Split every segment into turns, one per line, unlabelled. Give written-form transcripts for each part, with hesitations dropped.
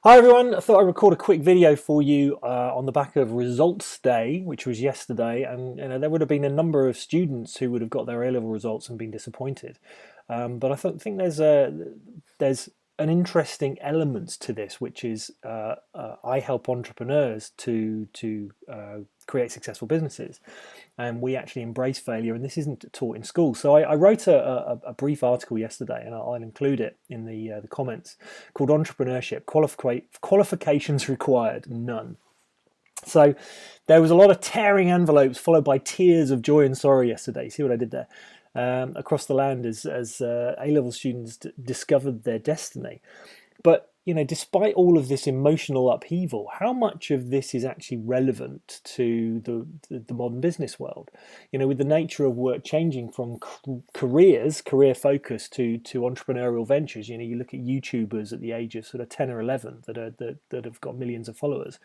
Hi everyone, I thought I'd record a quick video for you on the back of results day, which was yesterday, and there would have been a number of students who would have got their A-level results and been disappointed. But think there's an interesting element to this, which is I help entrepreneurs to create successful businesses, and we actually embrace failure, and this isn't taught in school. So I wrote a brief article yesterday, and I'll include it in the comments, called Entrepreneurship Qualifications Required, None. So there was a lot of tearing envelopes followed by tears of joy and sorrow yesterday. See what I did there? Across the land as A-level students discovered their destiny. But despite all of this emotional upheaval, how much of this is actually relevant to the modern business world? With the nature of work changing from career focus to entrepreneurial ventures. You look at YouTubers at the age of sort of 10 or 11 that have got millions of followers.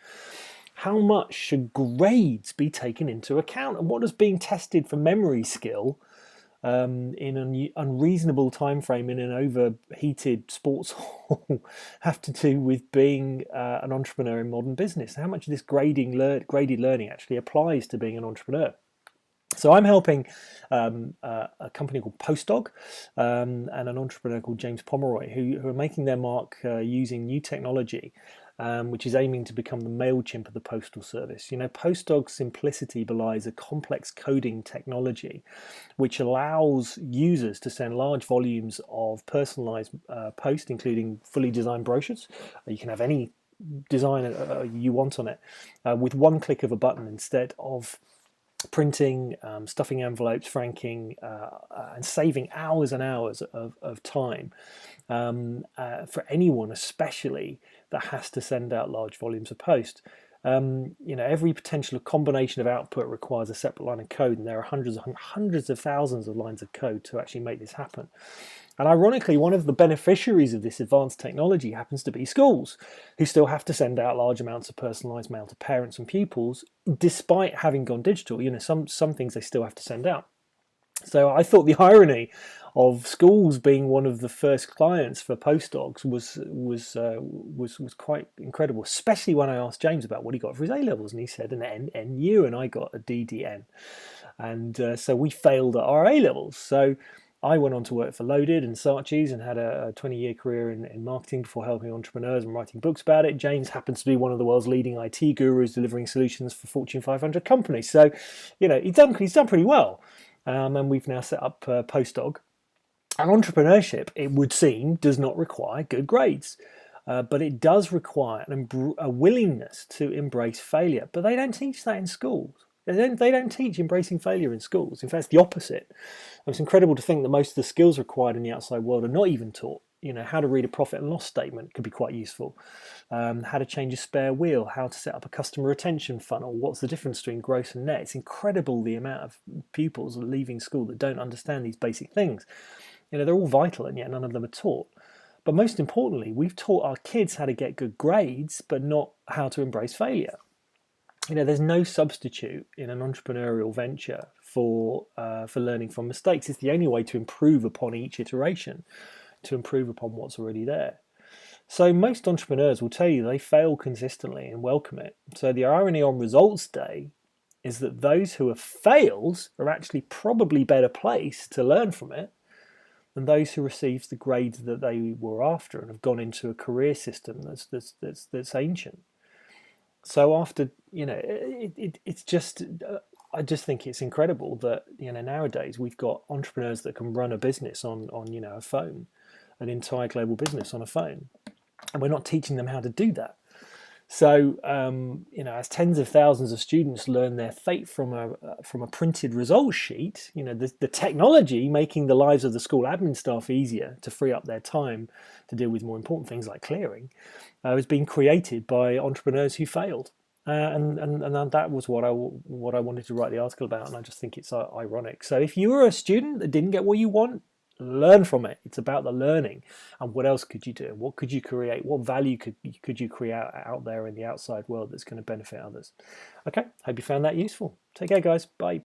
How much should grades be taken into account, and what does being tested for memory skill in an unreasonable time frame in an overheated sports hall have to do with being an entrepreneur in modern business? How much of this graded learning actually applies to being an entrepreneur? So I'm helping a company called Postdog and an entrepreneur called James Pomeroy who are making their mark using new technology, which is aiming to become the MailChimp of the postal service. Postdog's simplicity belies a complex coding technology which allows users to send large volumes of personalized post, including fully designed brochures. You can have any design you want on it with one click of a button instead of printing, stuffing envelopes, franking, and saving hours and hours of time for anyone, especially that has to send out large volumes of post. Every potential combination of output requires a separate line of code, and there are hundreds of thousands of lines of code to actually make this happen. And ironically, one of the beneficiaries of this advanced technology happens to be schools, who still have to send out large amounts of personalized mail to parents and pupils, despite having gone digital. Some things they still have to send out. So I thought the irony of schools being one of the first clients for Postdogs was quite incredible, especially when I asked James about what he got for his A-levels, and he said an NU, and I got a DDN. And so we failed at our A-levels. So I went on to work for Loaded and Saatchi's and had a 20-year career in marketing before helping entrepreneurs and writing books about it. James happens to be one of the world's leading IT gurus delivering solutions for Fortune 500 companies. So, he's done pretty well. And we've now set up Postdog. And entrepreneurship, it would seem, does not require good grades. But it does require a willingness to embrace failure. But they don't teach that in schools. They don't teach embracing failure in schools. In fact, it's the opposite. It's incredible to think that most of the skills required in the outside world are not even taught. How to read a profit and loss statement could be quite useful. How to change a spare wheel, how to set up a customer retention funnel, what's the difference between gross and net. It's incredible the amount of pupils leaving school that don't understand these basic things. They're all vital, and yet none of them are taught. But most importantly, we've taught our kids how to get good grades, but not how to embrace failure. There's no substitute in an entrepreneurial venture for learning from mistakes. It's the only way to improve upon each iteration, to improve upon what's already there. So most entrepreneurs will tell you they fail consistently and welcome it. So the irony on results day is that those who have failed are actually probably better placed to learn from it than those who received the grades that they were after and have gone into a career system that's ancient. So after, it's just, I just think it's incredible that, nowadays we've got entrepreneurs that can run a business on a phone, an entire global business on a phone, and we're not teaching them how to do that. So, as tens of thousands of students learn their fate from a printed results sheet, the technology making the lives of the school admin staff easier to free up their time to deal with more important things like clearing, is being created by entrepreneurs who failed. And that was what I wanted to write the article about, and I just think it's ironic. So if you were a student that didn't get what you want, learn from it. It's about the learning, and what else could you do? What could you create? What value could you create out there in the outside world that's going to benefit others? Okay, hope you found that useful. Take care, guys. Bye.